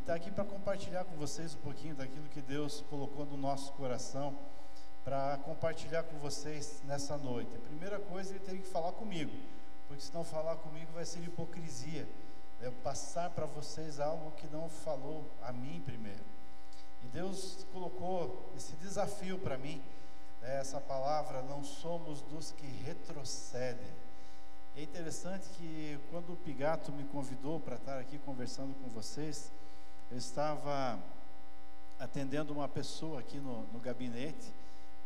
estar aqui para compartilhar com vocês um pouquinho daquilo que Deus colocou no nosso coração, para compartilhar com vocês nessa noite. A primeira coisa, ele teve que falar comigo, porque se não falar comigo vai ser hipocrisia, eu passar para vocês algo que não falou a mim primeiro. E Deus colocou esse desafio para mim, essa palavra, não somos dos que retrocedem. É interessante que quando o Pigato me convidou para estar aqui conversando com vocês, eu estava atendendo uma pessoa aqui no gabinete,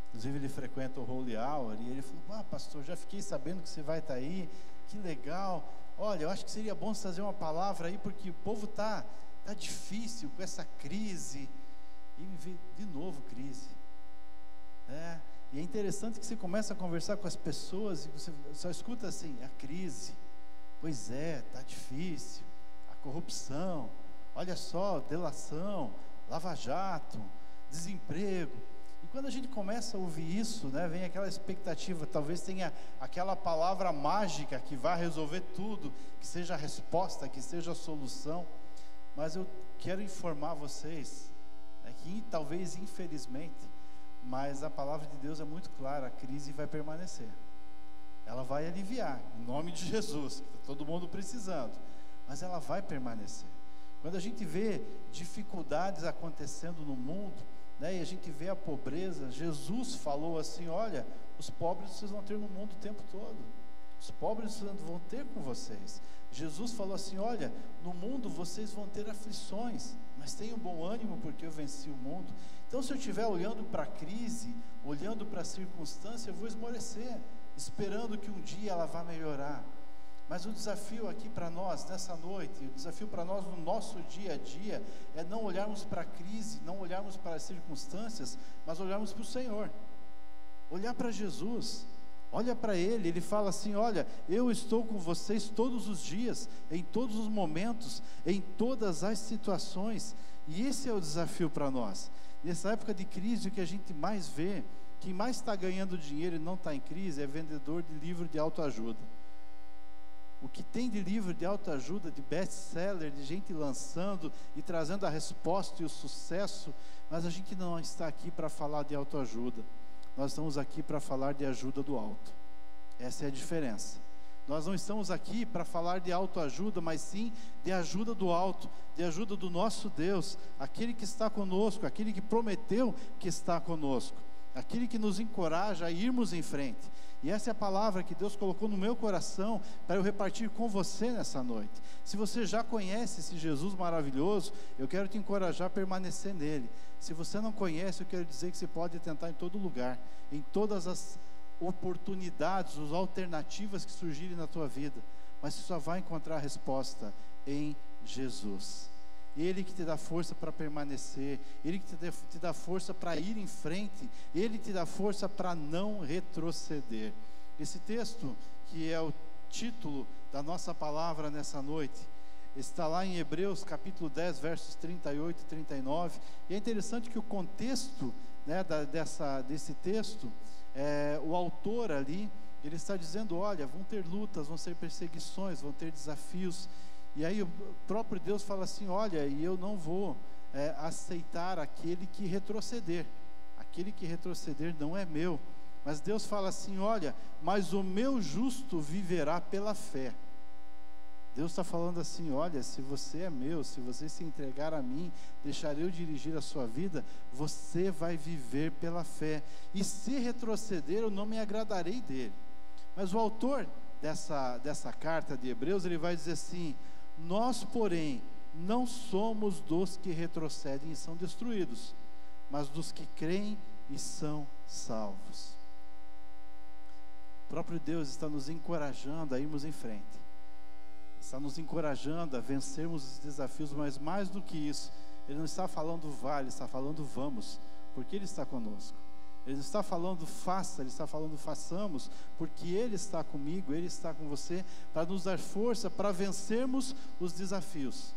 inclusive ele frequenta o Holy Hour, e ele falou: pastor, já fiquei sabendo que você vai estar aí, que legal, olha, eu acho que seria bom fazer uma palavra aí, porque o povo tá difícil com essa crise. E me veio de novo crise, e é interessante que você começa a conversar com as pessoas e você só escuta assim: a crise, pois é, está difícil, a corrupção, olha só, delação, lava-jato, desemprego. E quando a gente começa a ouvir isso, vem aquela expectativa, talvez tenha aquela palavra mágica que vai resolver tudo, que seja a resposta, que seja a solução. Mas eu quero informar vocês, que talvez infelizmente, mas a palavra de Deus é muito clara: a crise vai permanecer, ela vai aliviar, em nome de Jesus, que está todo mundo precisando, mas ela vai permanecer. Quando a gente vê dificuldades acontecendo no mundo, e a gente vê a pobreza, Jesus falou assim: olha, os pobres vocês vão ter no mundo o tempo todo, os pobres vocês vão ter com vocês. Jesus falou assim: olha, no mundo vocês vão ter aflições, mas tenham bom ânimo, porque eu venci o mundo. Então, se eu estiver olhando para a crise, olhando para a circunstância, eu vou esmorecer, esperando que um dia ela vá melhorar. Mas o desafio aqui para nós, nessa noite, o desafio para nós no nosso dia a dia, é não olharmos para a crise, não olharmos para as circunstâncias, mas olharmos para o Senhor, olhar para Jesus. Olha para Ele, Ele fala assim: olha, eu estou com vocês todos os dias, em todos os momentos, em todas as situações. E esse é o desafio para nós. Nessa época de crise, o que a gente mais vê, quem mais está ganhando dinheiro e não está em crise, é vendedor de livro de autoajuda. O que tem de livro de autoajuda, de best-seller, de gente lançando e trazendo a resposta e o sucesso, mas a gente não está aqui para falar de autoajuda. Nós estamos aqui para falar de ajuda do alto. Essa é a diferença. Nós não estamos aqui para falar de autoajuda, mas sim de ajuda do alto, de ajuda do nosso Deus, aquele que está conosco, aquele que prometeu que está conosco, aquele que nos encoraja a irmos em frente. E essa é a palavra que Deus colocou no meu coração para eu repartir com você nessa noite. Se você já conhece esse Jesus maravilhoso, eu quero te encorajar a permanecer nele. Se você não conhece, eu quero dizer que você pode tentar em todo lugar, em todas as oportunidades, as alternativas que surgirem na tua vida, mas você só vai encontrar a resposta em Jesus. Ele que te dá força para permanecer, Ele que te dá força para ir em frente, Ele te dá força para não retroceder. Esse texto, que é o título da nossa palavra nessa noite, está lá em Hebreus capítulo 10, versos 38 e 39, e é interessante que o contexto desse texto, o autor ali, ele está dizendo: olha, vão ter lutas, vão ter perseguições, vão ter desafios. E aí o próprio Deus fala assim: olha, e eu não vou aceitar aquele que retroceder não é meu. Mas Deus fala assim: olha, mas o meu justo viverá pela fé. Deus está falando assim: olha, se você é meu, se você se entregar a mim, deixar eu dirigir a sua vida, você vai viver pela fé, e se retroceder, eu não me agradarei dele. Mas o autor dessa carta de Hebreus, ele vai dizer assim: nós, porém, não somos dos que retrocedem e são destruídos, mas dos que creem e são salvos. O próprio Deus está nos encorajando a irmos em frente, está nos encorajando a vencermos os desafios, mas mais do que isso, Ele não está falando vá, Ele está falando vamos, porque Ele está conosco. Ele não está falando faça, Ele está falando façamos, porque Ele está comigo, Ele está com você, para nos dar força para vencermos os desafios.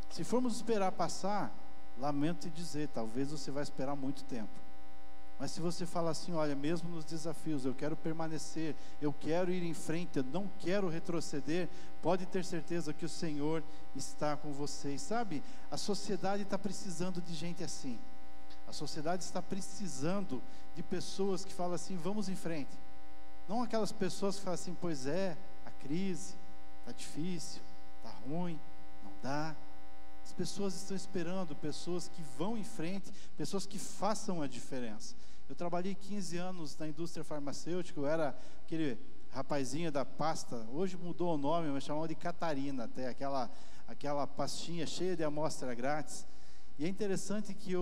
Se formos esperar passar, lamento te dizer, talvez você vai esperar muito tempo, Mas se você fala assim, olha, mesmo nos desafios, eu quero permanecer, eu quero ir em frente, eu não quero retroceder, pode ter certeza que o Senhor está com vocês. Sabe, a sociedade está precisando de gente assim. A sociedade está precisando de pessoas que falam assim, vamos em frente. Não aquelas pessoas que falam assim, pois é, a crise, está difícil, está ruim, não dá. As pessoas estão esperando pessoas que vão em frente, pessoas que façam a diferença. Eu trabalhei 15 anos na indústria farmacêutica, eu era aquele rapazinho da pasta, hoje mudou o nome, mas chamavam de Catarina, até aquela pastinha cheia de amostra grátis. E é interessante que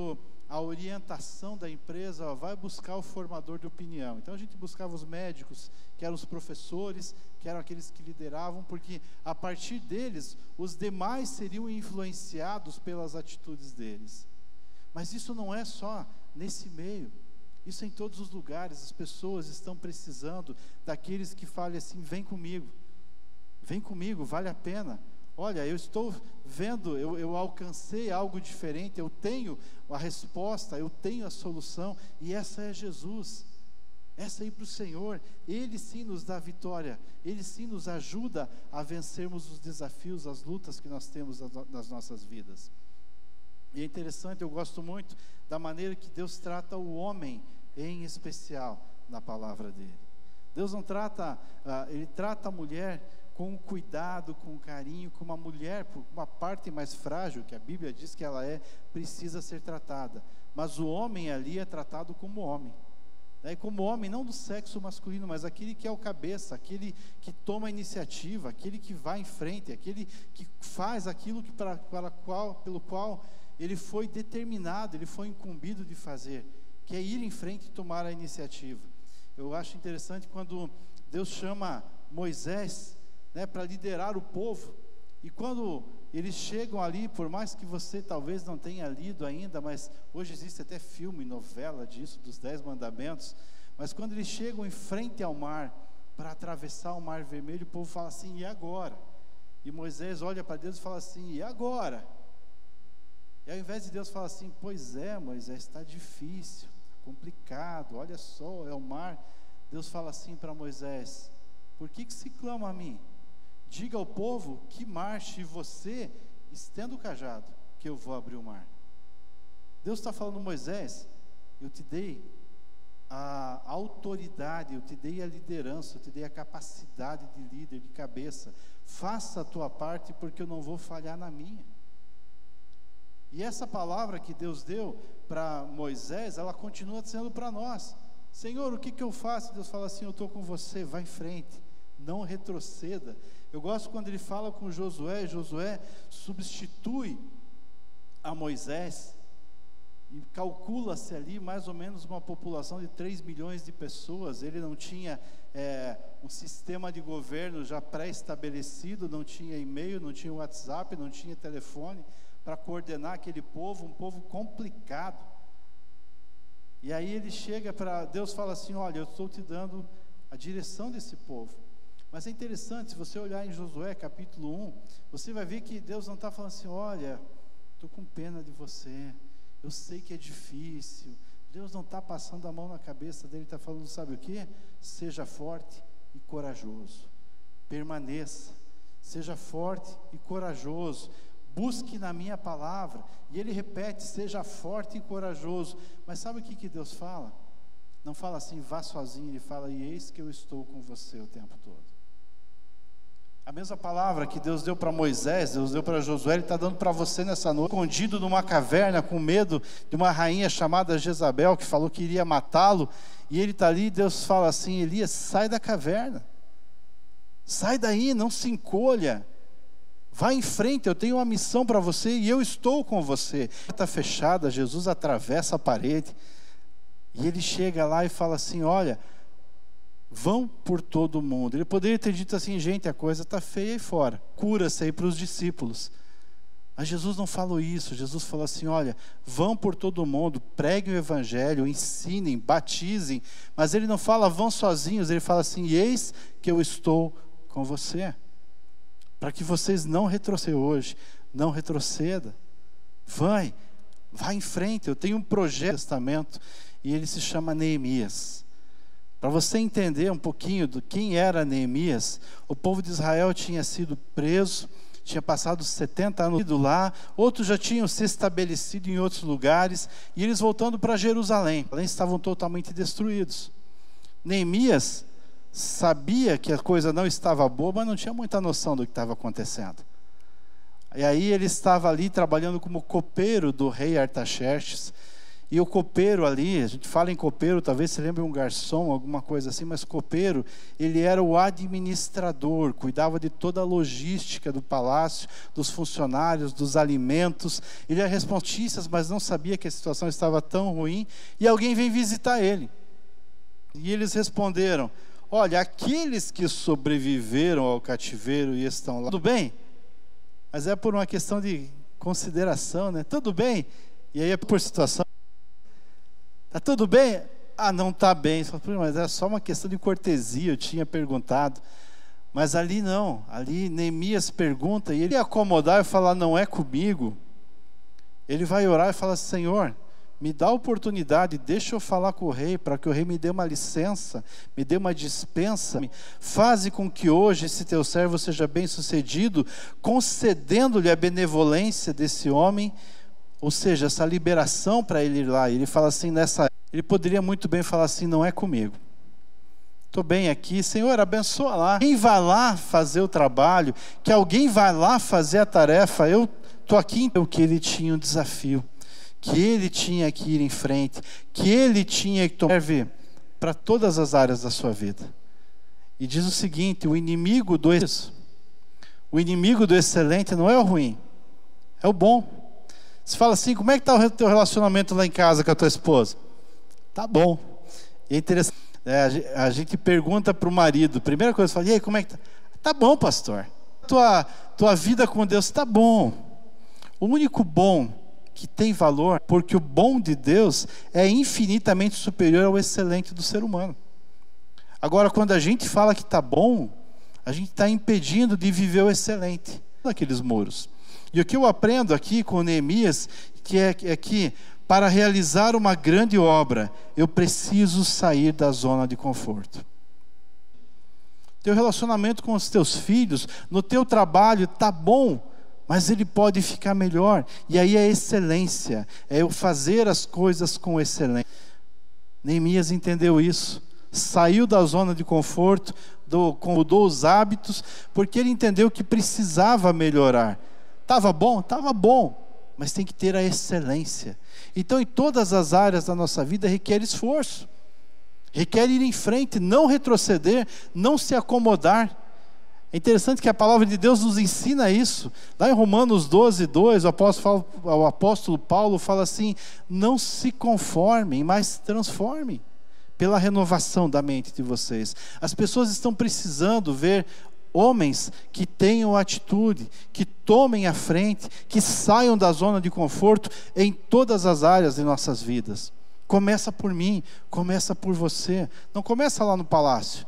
a orientação da empresa vai buscar o formador de opinião. Então a gente buscava os médicos, que eram os professores, que eram aqueles que lideravam, porque a partir deles, os demais seriam influenciados pelas atitudes deles. Mas isso não é só nesse meio, isso é em todos os lugares. As pessoas estão precisando daqueles que falem assim, vem comigo, vale a pena. Olha, eu estou vendo, eu alcancei algo diferente, eu tenho a resposta, eu tenho a solução, e essa é Jesus, essa é ir para o Senhor. Ele sim nos dá vitória, Ele sim nos ajuda a vencermos os desafios, as lutas que nós temos nas nossas vidas. E é interessante, eu gosto muito da maneira que Deus trata o homem, em especial, na palavra dele. Deus não trata, Ele trata a mulher com cuidado, com carinho, como uma mulher, por uma parte mais frágil, que a Bíblia diz que ela precisa ser tratada. Mas o homem ali é tratado como homem. E como homem, não do sexo masculino, mas aquele que é o cabeça, aquele que toma a iniciativa, aquele que vai em frente, aquele que faz aquilo que pelo qual ele foi determinado, ele foi incumbido de fazer, que é ir em frente e tomar a iniciativa. Eu acho interessante quando Deus chama Moisés, para liderar o povo, e quando eles chegam ali, por mais que você talvez não tenha lido ainda, mas hoje existe até filme, novela disso, dos 10 mandamentos, mas quando eles chegam em frente ao mar, para atravessar o mar vermelho, o povo fala assim, e agora? E Moisés olha para Deus e fala assim, e agora? E ao invés de Deus falar assim, pois é, Moisés, está difícil, complicado, olha só, é o mar. Deus fala assim para Moisés, por que se clama a mim? Diga ao povo que marche, e você estenda o cajado, que eu vou abrir o mar. Deus está falando, Moisés, eu te dei a autoridade, eu te dei a liderança, eu te dei a capacidade de líder, de cabeça. Faça a tua parte, porque eu não vou falhar na minha. E essa palavra que Deus deu para Moisés, ela continua sendo para nós. Senhor, o que eu faço? Deus fala assim, eu estou com você, vai em frente, não retroceda. Eu gosto quando ele fala com Josué, Josué substitui a Moisés, e calcula-se ali mais ou menos uma população de 3 milhões de pessoas. Ele não tinha um sistema de governo já pré-estabelecido, não tinha e-mail, não tinha WhatsApp, não tinha telefone, para coordenar aquele povo, um povo complicado. E aí ele chega para Deus, fala assim, olha, eu estou te dando a direção desse povo. Mas é interessante, se você olhar em Josué capítulo 1, você vai ver que Deus não está falando assim, olha, estou com pena de você, eu sei que é difícil. Deus não está passando a mão na cabeça dele, está falando, sabe o que? Seja forte e corajoso, permaneça, seja forte e corajoso, busque na minha palavra. E ele repete, seja forte e corajoso. Mas sabe o que Deus fala? Não fala assim, vá sozinho, ele fala, e eis que eu estou com você o tempo todo. A mesma palavra que Deus deu para Moisés, Deus deu para Josué, Ele está dando para você nessa noite, escondido numa caverna, com medo de uma rainha chamada Jezabel, que falou que iria matá-lo, e ele está ali, Deus fala assim, Elias, sai da caverna, sai daí, não se encolha, vai em frente, eu tenho uma missão para você, e eu estou com você. A porta fechada, Jesus atravessa a parede, e ele chega lá e fala assim, olha, vão por todo o mundo. Ele poderia ter dito assim, gente, a coisa está feia aí fora, cura-se aí para os discípulos. Mas Jesus não falou isso. Jesus falou assim, olha, vão por todo o mundo, preguem o evangelho, ensinem, batizem. Mas ele não fala, vão sozinhos. Ele fala assim, eis que eu estou com você, para que vocês não retrocedam hoje, não retroceda. Vai em frente, eu tenho um projeto de testamento. e ele se chama Neemias. Para você entender um pouquinho do quem era Neemias, o povo de Israel tinha sido preso, tinha passado 70 anos lá, outros já tinham se estabelecido em outros lugares, e eles voltando para Jerusalém, eles estavam totalmente destruídos. Neemias sabia que a coisa não estava boa, mas não tinha muita noção do que estava acontecendo. E aí ele estava ali trabalhando como copeiro do rei Artaxerxes. E o copeiro ali, a gente fala em copeiro, talvez se lembre um garçom, alguma coisa assim, mas copeiro, ele era o administrador, cuidava de toda a logística do palácio, dos funcionários, dos alimentos. Ele era responsável, mas não sabia que a situação estava tão ruim. E alguém vem visitar ele. E eles responderam: olha, aqueles que sobreviveram ao cativeiro e estão lá, tudo bem? Mas é por uma questão de consideração, né? Tudo bem? E aí é por situação. Tá tudo bem? Ah, não está bem. Mas é só uma questão de cortesia, eu tinha perguntado. Mas ali não. Ali Neemias pergunta e ele ia acomodar e falar: não é comigo. Ele vai orar e fala: Senhor, me dá a oportunidade, deixa eu falar com o rei, para que o rei me dê uma licença, me dê uma dispensa. Faze com que hoje esse teu servo seja bem sucedido, concedendo-lhe a benevolência desse homem, ou seja, essa liberação para ele ir lá. Ele fala assim, ele poderia muito bem falar assim: não é comigo. Estou bem aqui, Senhor, abençoa lá. Quem vai lá fazer o trabalho, que alguém vai lá fazer a tarefa, eu estou aqui. Que ele tinha um desafio, que ele tinha que ir em frente, que ele tinha que tomar para todas as áreas da sua vida. E diz o seguinte: o inimigo do excelente não é o ruim, é o bom. Você fala assim: como é que está o teu relacionamento lá em casa com a tua esposa? Tá bom. E é interessante, a gente pergunta para o marido, primeira coisa, fala: e aí, como é que está? Tá bom, pastor. Tua vida com Deus está bom. O único bom que tem valor, porque o bom de Deus é infinitamente superior ao excelente do ser humano. Agora, quando a gente fala que está bom, a gente está impedindo de viver o excelente naqueles muros. E o que eu aprendo aqui com Neemias, que é que para realizar uma grande obra, eu preciso sair da zona de conforto. Teu relacionamento com os teus filhos, no teu trabalho, está bom, mas ele pode ficar melhor. E aí é excelência, é eu fazer as coisas com excelência. Neemias entendeu isso, saiu da zona de conforto, mudou os hábitos, porque ele entendeu que precisava melhorar. Estava bom? Estava bom, mas tem que ter a excelência. Então, em todas as áreas da nossa vida requer esforço, requer ir em frente, não retroceder, não se acomodar. É interessante que a palavra de Deus nos ensina isso. Lá em Romanos 12:2, o apóstolo Paulo fala assim: não se conformem, mas transformem pela renovação da mente de vocês. As pessoas estão precisando ver homens que tenham atitude, que tomem a frente, que saiam da zona de conforto em todas as áreas de nossas vidas. Começa por mim, começa por você. Não começa lá no palácio,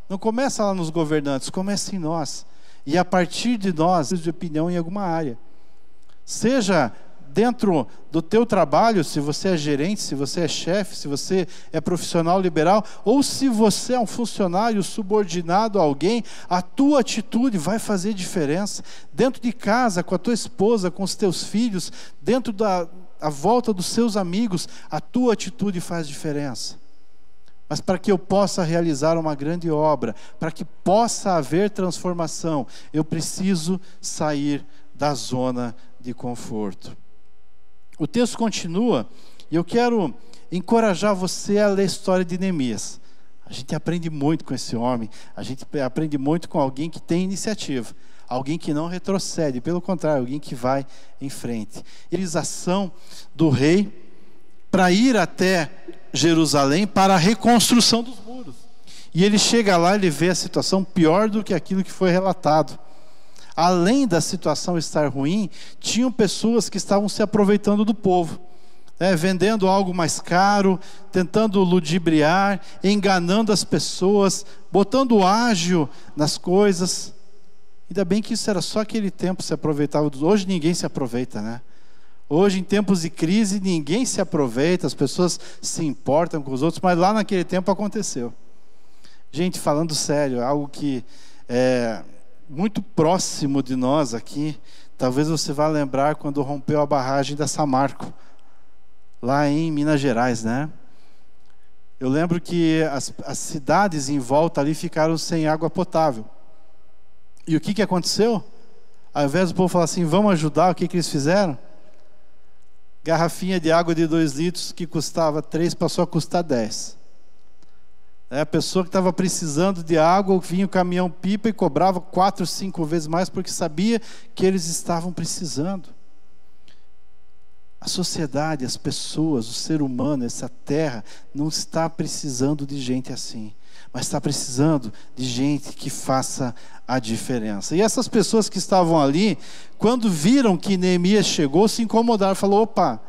não começa lá nos governantes, começa em nós. E a partir de nós, de opinião em alguma área. Seja dentro do teu trabalho, se você é gerente, se você é chefe, se você é profissional liberal, ou se você é um funcionário subordinado a alguém, a tua atitude vai fazer diferença. Dentro de casa, com a tua esposa, com os teus filhos, dentro à volta dos seus amigos, a tua atitude faz diferença. Mas para que eu possa realizar uma grande obra, para que possa haver transformação, eu preciso sair da zona de conforto. O texto continua, e eu quero encorajar você a ler a história de Neemias. A gente aprende muito com esse homem, a gente aprende muito com alguém que tem iniciativa, alguém que não retrocede, pelo contrário, alguém que vai em frente. Realização do rei para ir até Jerusalém para a reconstrução dos muros. E ele chega lá e ele vê a situação pior do que aquilo que foi relatado. Além da situação estar ruim, tinham pessoas que estavam se aproveitando do povo, vendendo algo mais caro, tentando ludibriar, enganando as pessoas, botando ágio nas coisas. Ainda bem que isso era só aquele tempo que se aproveitava. Hoje ninguém se aproveita, né? Hoje, em tempos de crise, ninguém se aproveita, as pessoas se importam com os outros, mas lá naquele tempo aconteceu. Gente, falando sério, algo que é muito próximo de nós aqui, talvez você vá lembrar quando rompeu a barragem da Samarco, lá em Minas Gerais, né? Eu lembro que as cidades em volta ali ficaram sem água potável. E o que aconteceu? Ao invés do povo falar assim, vamos ajudar, o que eles fizeram? Garrafinha de água de 2 litros que custava 3 passou a custar 10. A pessoa que estava precisando de água, vinha o caminhão pipa e cobrava 4, 5 vezes mais, porque sabia que eles estavam precisando. A sociedade, as pessoas, o ser humano, essa terra, não está precisando de gente assim, mas está precisando de gente que faça a diferença. E essas pessoas que estavam ali, quando viram que Neemias chegou, se incomodaram, falou, opa,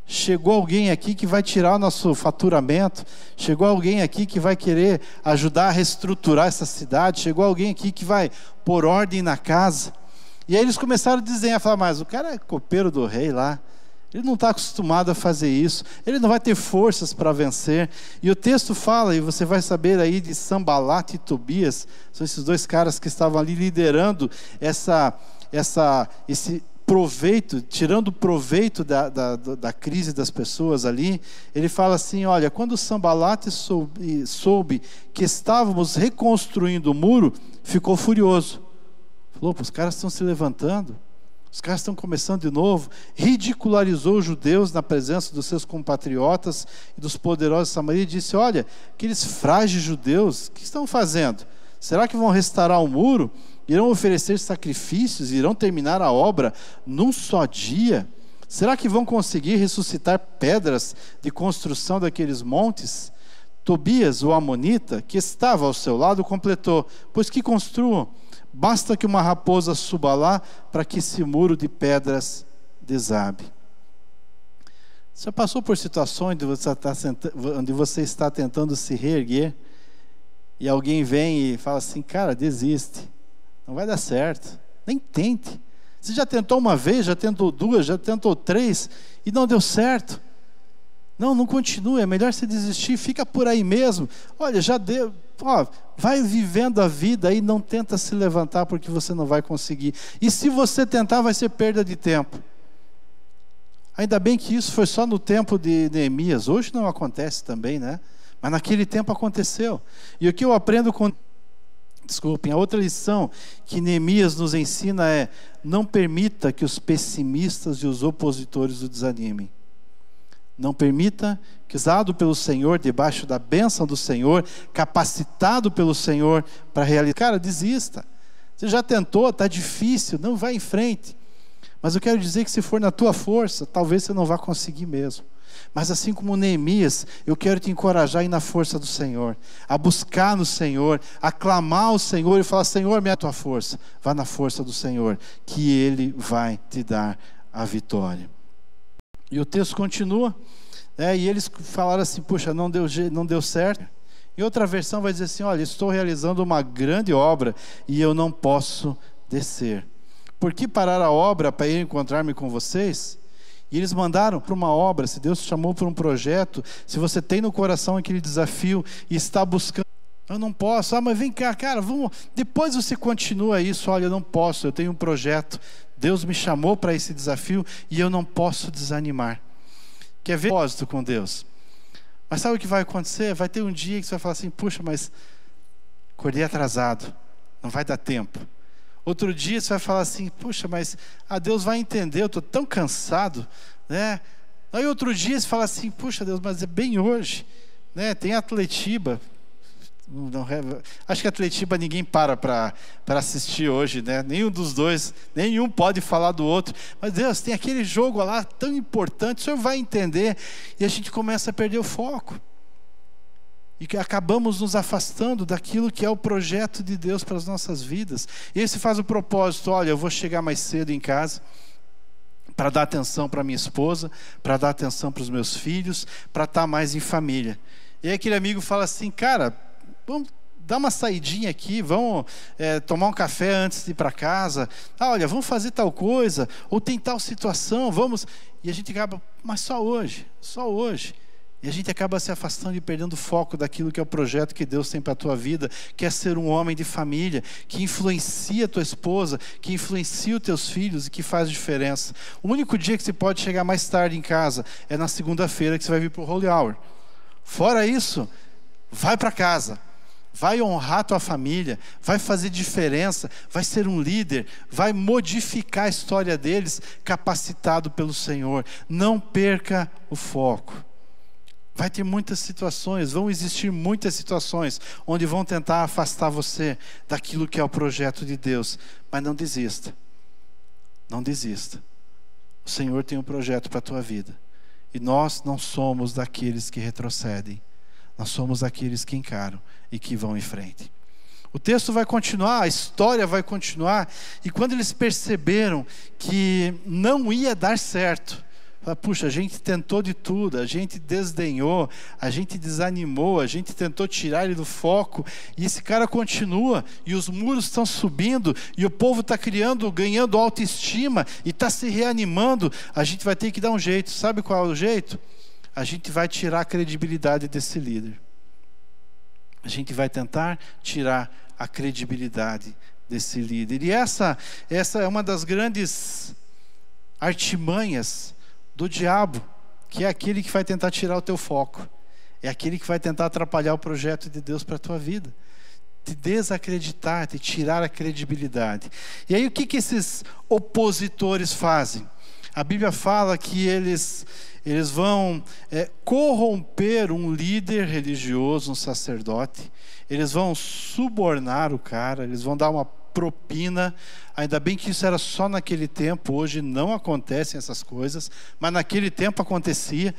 chegou alguém aqui que vai tirar o nosso faturamento, chegou alguém aqui que vai querer ajudar a reestruturar essa cidade, chegou alguém aqui que vai pôr ordem na casa. E aí eles começaram a desenhar, falar, mas o cara é copeiro do rei lá, ele não está acostumado a fazer isso, ele não vai ter forças para vencer. E o texto fala, e você vai saber aí de Sambalat e Tobias, são esses 2 caras que estavam ali liderando esse proveito, tirando proveito da crise das pessoas ali. Ele fala assim, olha, quando Sambalat soube que estávamos reconstruindo o muro, ficou furioso. Falou, os caras estão se levantando, os caras estão começando de novo. Ridicularizou os judeus na presença dos seus compatriotas e dos poderosos de Samaria e disse, olha, aqueles frágeis judeus, o que estão fazendo? Será que vão restaurar o muro? Irão oferecer sacrifícios? Irão terminar a obra num só dia? Será que vão conseguir ressuscitar pedras de construção daqueles montes? Tobias, o amonita, que estava ao seu lado, completou, pois que construam? Basta que uma raposa suba lá para que esse muro de pedras desabe. Você passou por situações onde você está tentando se reerguer e alguém vem e fala assim, cara, desiste, não vai dar certo, nem tente. Você já tentou uma vez, já tentou 2, já tentou 3 e não deu certo. Não continue, é melhor você desistir, fica por aí mesmo. Olha, já deu, vai vivendo a vida aí, não tenta se levantar porque você não vai conseguir. E se você tentar, vai ser perda de tempo. Ainda bem que isso foi só no tempo de Neemias, hoje não acontece também, né? Mas naquele tempo aconteceu. E o que eu aprendo a outra lição que Neemias nos ensina é, não permita que os pessimistas e os opositores o desanimem. Não permita que, usado pelo Senhor, debaixo da bênção do Senhor, capacitado pelo Senhor para realizar, cara, desista. Você já tentou, está difícil, não vai em frente. Mas eu quero dizer que se for na tua força, talvez você não vá conseguir mesmo. Mas assim como Neemias, eu quero te encorajar a ir na força do Senhor, a buscar no Senhor, a clamar ao Senhor e falar, Senhor, me dá a tua força. Vá na força do Senhor, que Ele vai te dar a vitória. E o texto continua, e eles falaram assim, puxa, não deu certo. Em outra versão vai dizer assim, olha, estou realizando uma grande obra e eu não posso descer. Por que parar a obra para ir encontrar-me com vocês? E eles mandaram para uma obra, se Deus te chamou para um projeto, se você tem no coração aquele desafio e está buscando, eu não posso, mas vem cá, cara, vamos, depois você continua isso, olha, eu não posso, eu tenho um projeto, Deus me chamou para esse desafio e eu não posso desanimar. Quer ver propósito com Deus? Mas sabe o que vai acontecer? Vai ter um dia que você vai falar assim, puxa, mas acordei atrasado, não vai dar tempo. Outro dia você vai falar assim, puxa, mas Deus vai entender, eu estou tão cansado, né? Aí outro dia você fala assim, puxa Deus, mas é bem hoje, né? Tem Atletiba. Acho que Atletiba ninguém para assistir hoje, né? Nenhum dos dois, nenhum pode falar do outro. Mas Deus, tem aquele jogo lá tão importante, o Senhor vai entender. E a gente começa a perder o foco. E que acabamos nos afastando daquilo que é o projeto de Deus para as nossas vidas. E aí você faz o propósito, olha, eu vou chegar mais cedo em casa para dar atenção para minha esposa, para dar atenção para os meus filhos, para estar mais em família. E aí aquele amigo fala assim, cara, dá uma saidinha aqui, vamos tomar um café antes de ir para casa. Olha, vamos fazer tal coisa, ou tem tal situação, vamos. E a gente acaba, mas só hoje. E a gente acaba se afastando e perdendo o foco daquilo que é o projeto que Deus tem para a tua vida, que é ser um homem de família, que influencia a tua esposa, que influencia os teus filhos e que faz diferença. O único dia que você pode chegar mais tarde em casa é na segunda-feira que você vai vir para o Holy Hour. Fora isso, vai para casa, vai honrar a tua família, vai fazer diferença, vai ser um líder, vai modificar a história deles, capacitado pelo Senhor. Não perca o foco. Vai ter muitas situações, vão existir muitas situações onde vão tentar afastar você daquilo que é o projeto de Deus. Mas não desista. Não desista. O Senhor tem um projeto para a tua vida. E nós não somos daqueles que retrocedem. Nós somos aqueles que encaram e que vão em frente. O texto vai continuar, a história vai continuar. E quando eles perceberam que não ia dar certo, puxa, a gente tentou de tudo, a gente desdenhou, a gente desanimou, a gente tentou tirar ele do foco, e esse cara continua, e os muros estão subindo, e o povo está ganhando autoestima, e está se reanimando. A gente vai ter que dar um jeito. Sabe qual é o jeito? A gente vai tirar a credibilidade desse líder. A gente vai tentar tirar a credibilidade desse líder. E essa é uma das grandes artimanhas do diabo, que é aquele que vai tentar tirar o teu foco, é aquele que vai tentar atrapalhar o projeto de Deus para a tua vida, te desacreditar, te tirar a credibilidade. E aí o que esses opositores fazem? A Bíblia fala que eles vão corromper um líder religioso, um sacerdote, eles vão subornar o cara, eles vão dar uma propina. Ainda bem que isso era só naquele tempo, hoje não acontecem essas coisas, mas naquele tempo acontecia.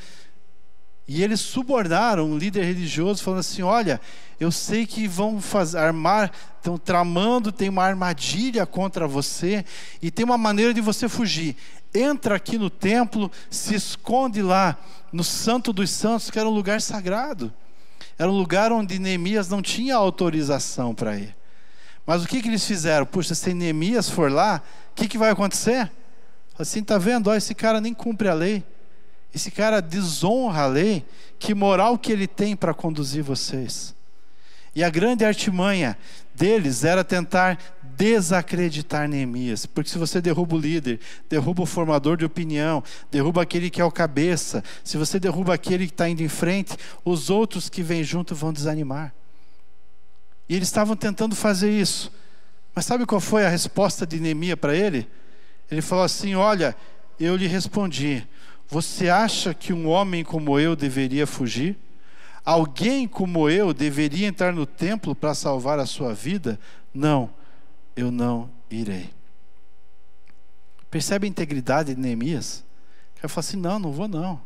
E eles subornaram um líder religioso, falando assim: olha, eu sei que vão estão tramando, tem uma armadilha contra você, e tem uma maneira de você fugir. Entra aqui no templo, se esconde lá no Santo dos Santos, que era um lugar sagrado. Era um lugar onde Neemias não tinha autorização para ir. Mas o que eles fizeram? Puxa, se Neemias for lá, o que vai acontecer? Assim, está vendo? Ó, esse cara nem cumpre a lei. Esse cara desonra a lei. Que moral que ele tem para conduzir vocês? E a grande artimanha deles era tentar desacreditar Neemias. Porque se você derruba o líder, derruba o formador de opinião, derruba aquele que é o cabeça, se você derruba aquele que está indo em frente, os outros que vêm junto vão desanimar. E eles estavam tentando fazer isso. Mas sabe qual foi a resposta de Neemias para ele? Ele falou assim: olha, eu lhe respondi, você acha que um homem como eu deveria fugir? Alguém como eu deveria entrar no templo para salvar a sua vida? Não, eu não irei. Percebe a integridade de Neemias? Ele falou assim: não vou não.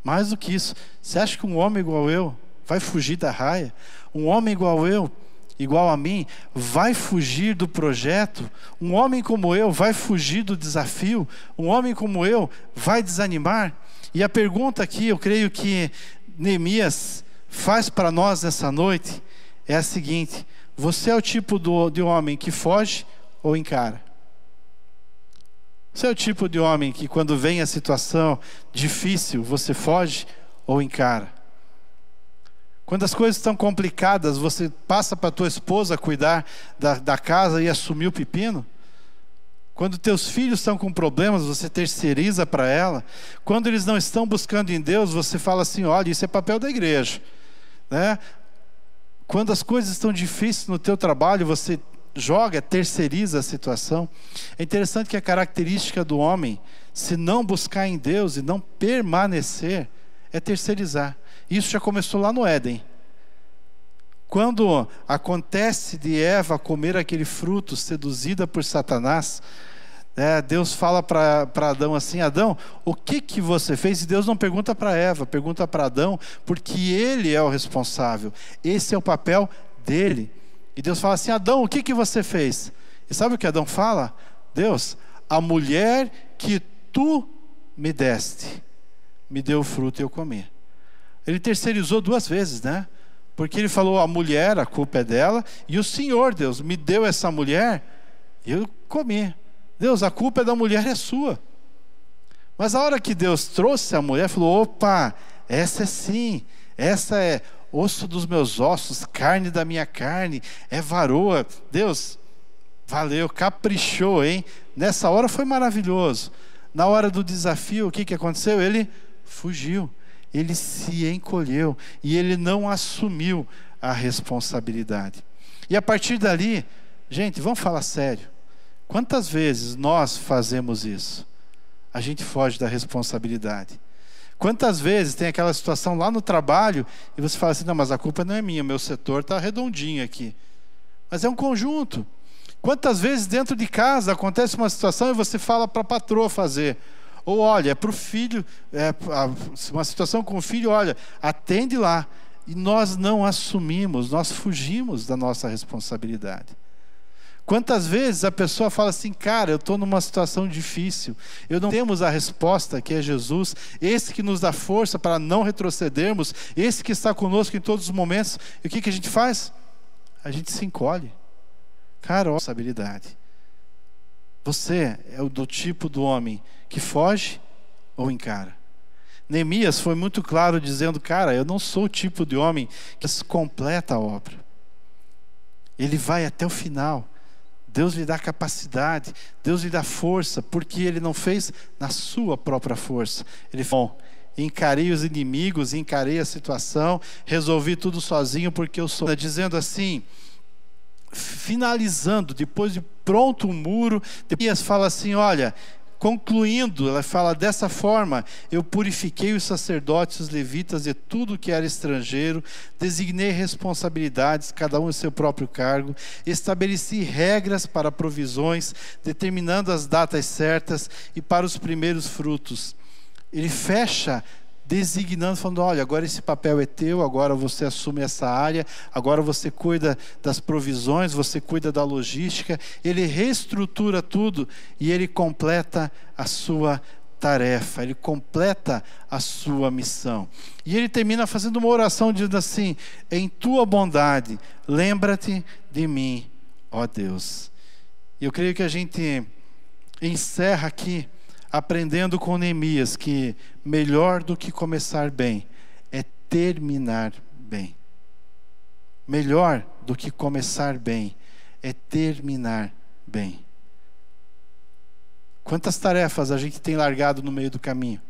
Mais do que isso, você acha que um homem igual eu vai fugir da raia? Um homem igual eu, igual a mim, vai fugir do projeto? Um homem como eu vai fugir do desafio? Um homem como eu vai desanimar? E a pergunta aqui, eu creio que Neemias faz para nós nessa noite, é a seguinte: você é o tipo de homem que foge ou encara? Você é o tipo de homem que quando vem a situação difícil, você foge ou encara? Quando as coisas estão complicadas, você passa para a tua esposa cuidar da casa e assumir o pepino? Quando teus filhos estão com problemas, você terceiriza para ela? Quando eles não estão buscando em Deus, você fala assim: olha, isso é papel da igreja, né? Quando as coisas estão difíceis no teu trabalho, você terceiriza a situação. É interessante que a característica do homem, se não buscar em Deus e não permanecer, é terceirizar. Isso já começou lá no Éden. Quando acontece de Eva comer aquele fruto, seduzida por Satanás, Deus fala para Adão assim: Adão, o que você fez? E Deus não pergunta para Eva, pergunta para Adão, porque ele é o responsável. Esse é o papel dele. E Deus fala assim: Adão, o que você fez? E sabe o que Adão fala? Deus, a mulher que tu me deste, me deu o fruto e eu comi. Ele terceirizou 2 vezes, né? Porque ele falou, a mulher, a culpa é dela, e o Senhor, Deus, me deu essa mulher, e eu comi. Deus, a culpa é da mulher, é sua. Mas a hora que Deus trouxe a mulher, falou, opa, essa é sim, essa é osso dos meus ossos, carne da minha carne, é varoa. Deus, valeu, caprichou, hein? Nessa hora foi maravilhoso. Na hora do desafio, o que aconteceu? Ele fugiu, ele se encolheu e ele não assumiu a responsabilidade. E a partir dali, gente, vamos falar sério. Quantas vezes nós fazemos isso? A gente foge da responsabilidade. Quantas vezes tem aquela situação lá no trabalho e você fala assim, não, mas a culpa não é minha, meu setor está redondinho aqui. Mas é um conjunto. Quantas vezes dentro de casa acontece uma situação e você fala para a patroa fazer? Ou olha, é para o filho, uma situação com o filho, olha, atende lá. E nós não assumimos, nós fugimos da nossa responsabilidade. Quantas vezes a pessoa fala assim, cara, eu estou numa situação difícil, eu não temos a resposta que é Jesus, esse que nos dá força para não retrocedermos, esse que está conosco em todos os momentos. E o que a gente faz? A gente se encolhe. Cara, responsabilidade. Você é o do tipo do homem que foge ou encara? Neemias foi muito claro dizendo, cara, eu não sou o tipo de homem que completa a obra. Ele vai até o final. Deus lhe dá capacidade, Deus lhe dá força, porque ele não fez na sua própria força. Ele falou, encarei os inimigos, encarei a situação, resolvi tudo sozinho porque eu sou. Dizendo assim, finalizando, depois de pronto o muro, Neemias fala assim, olha, concluindo, ela fala dessa forma, eu purifiquei os sacerdotes, os levitas e tudo que era estrangeiro, designei responsabilidades, cada um em seu próprio cargo, estabeleci regras para provisões, determinando as datas certas e para os primeiros frutos. Ele fecha designando, falando, olha, agora esse papel é teu, agora você assume essa área, agora você cuida das provisões, você cuida da logística. Ele reestrutura tudo e ele completa a sua tarefa, ele completa a sua missão. E ele termina fazendo uma oração dizendo assim, em tua bondade, lembra-te de mim, ó Deus. E eu creio que a gente encerra aqui aprendendo com Neemias que melhor do que começar bem é terminar bem. Melhor do que começar bem é terminar bem. Quantas tarefas a gente tem largado no meio do caminho?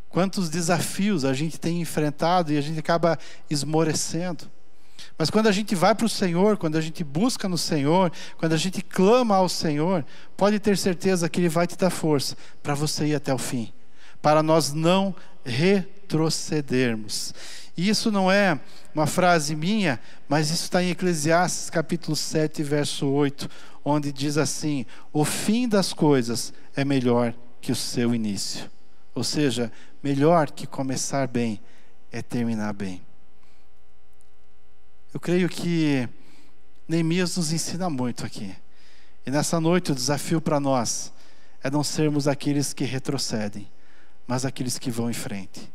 Quantos desafios a gente tem enfrentado e a gente acaba esmorecendo? Mas quando a gente vai para o Senhor, quando a gente busca no Senhor, quando a gente clama ao Senhor, pode ter certeza que Ele vai te dar força para você ir até o fim, para nós não retrocedermos. E isso não é uma frase minha, mas isso está em Eclesiastes capítulo 7, verso 8, onde diz assim, o fim das coisas é melhor que o seu início. Ou seja, melhor que começar bem é terminar bem. Eu creio que Neemias nos ensina muito aqui. E nessa noite o desafio para nós é não sermos aqueles que retrocedem, mas aqueles que vão em frente.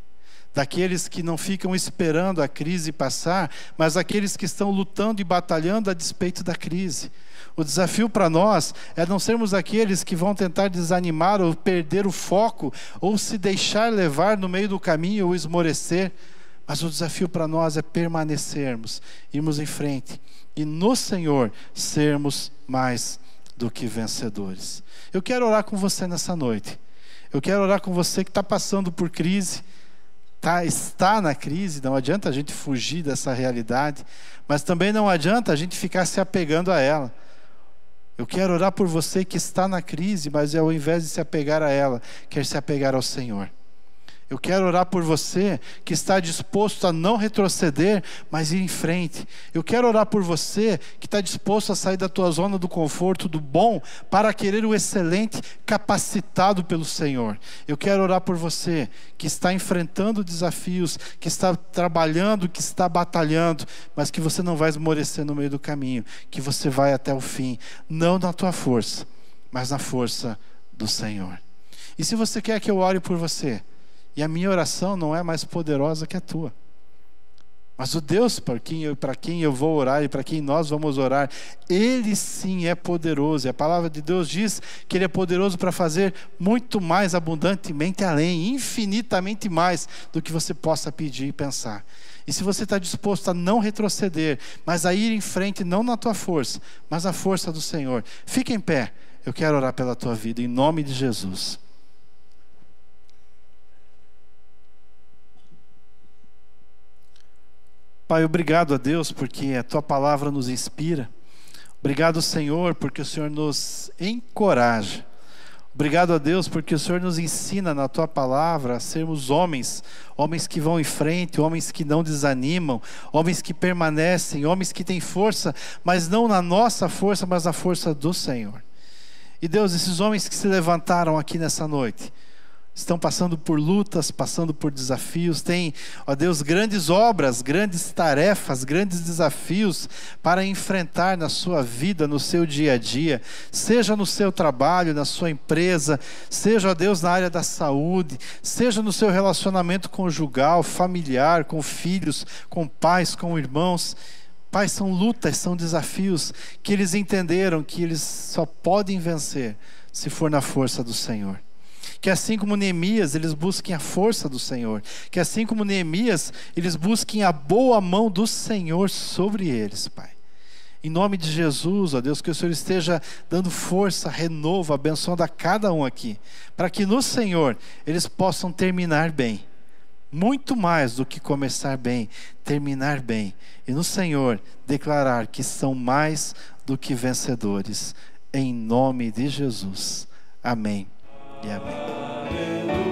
Daqueles que não ficam esperando a crise passar, mas aqueles que estão lutando e batalhando a despeito da crise. O desafio para nós é não sermos aqueles que vão tentar desanimar ou perder o foco, ou se deixar levar no meio do caminho ou esmorecer. Mas o desafio para nós é permanecermos, irmos em frente e no Senhor sermos mais do que vencedores. Eu quero orar com você nessa noite. Eu quero orar com você que está passando por crise, está na crise. Não adianta a gente fugir dessa realidade, mas também não adianta a gente ficar se apegando a ela. Eu quero orar por você que está na crise, mas ao invés de se apegar a ela, quer se apegar ao Senhor. Eu quero orar por você que está disposto a não retroceder, mas ir em frente. Eu quero orar por você que está disposto a sair da tua zona do conforto, do bom, para querer o excelente, capacitado pelo Senhor. Eu quero orar por você que está enfrentando desafios, que está trabalhando, que está batalhando, mas que você não vai esmorecer no meio do caminho, que você vai até o fim, não na tua força, mas na força do Senhor. E se você quer que eu ore por você, e a minha oração não é mais poderosa que a tua, Mas o Deus para quem eu vou orar e para quem nós vamos orar, Ele sim é poderoso. E a palavra de Deus diz que Ele é poderoso para fazer muito mais abundantemente além, infinitamente mais do que você possa pedir e pensar. E se você está disposto a não retroceder, mas a ir em frente, não na tua força, mas na força do Senhor, fica em pé. Eu quero orar pela tua vida, em nome de Jesus. Pai, obrigado a Deus, porque a Tua palavra nos inspira. Obrigado, Senhor, porque o Senhor nos encoraja. Obrigado a Deus, porque o Senhor nos ensina na Tua palavra a sermos homens que vão em frente, homens que não desanimam, homens que permanecem, homens que têm força, mas não na nossa força, mas na força do Senhor. E Deus, esses homens que se levantaram aqui nessa noite, estão passando por lutas, passando por desafios, têm, ó Deus, grandes obras, grandes tarefas, grandes desafios para enfrentar na sua vida, no seu dia a dia, seja no seu trabalho, na sua empresa, seja, ó Deus, na área da saúde, seja no seu relacionamento conjugal, familiar, com filhos, com pais, com irmãos. Pai, são lutas, são desafios que eles entenderam que eles só podem vencer se for na força do Senhor. Que assim como Neemias, eles busquem a força do Senhor. Que assim como Neemias, eles busquem a boa mão do Senhor sobre eles, Pai. Em nome de Jesus, ó Deus, que o Senhor esteja dando força, renovo, abençoando a cada um aqui. Para que no Senhor, eles possam terminar bem. Muito mais do que começar bem, terminar bem. E no Senhor, declarar que são mais do que vencedores. Em nome de Jesus. Amém. E amém.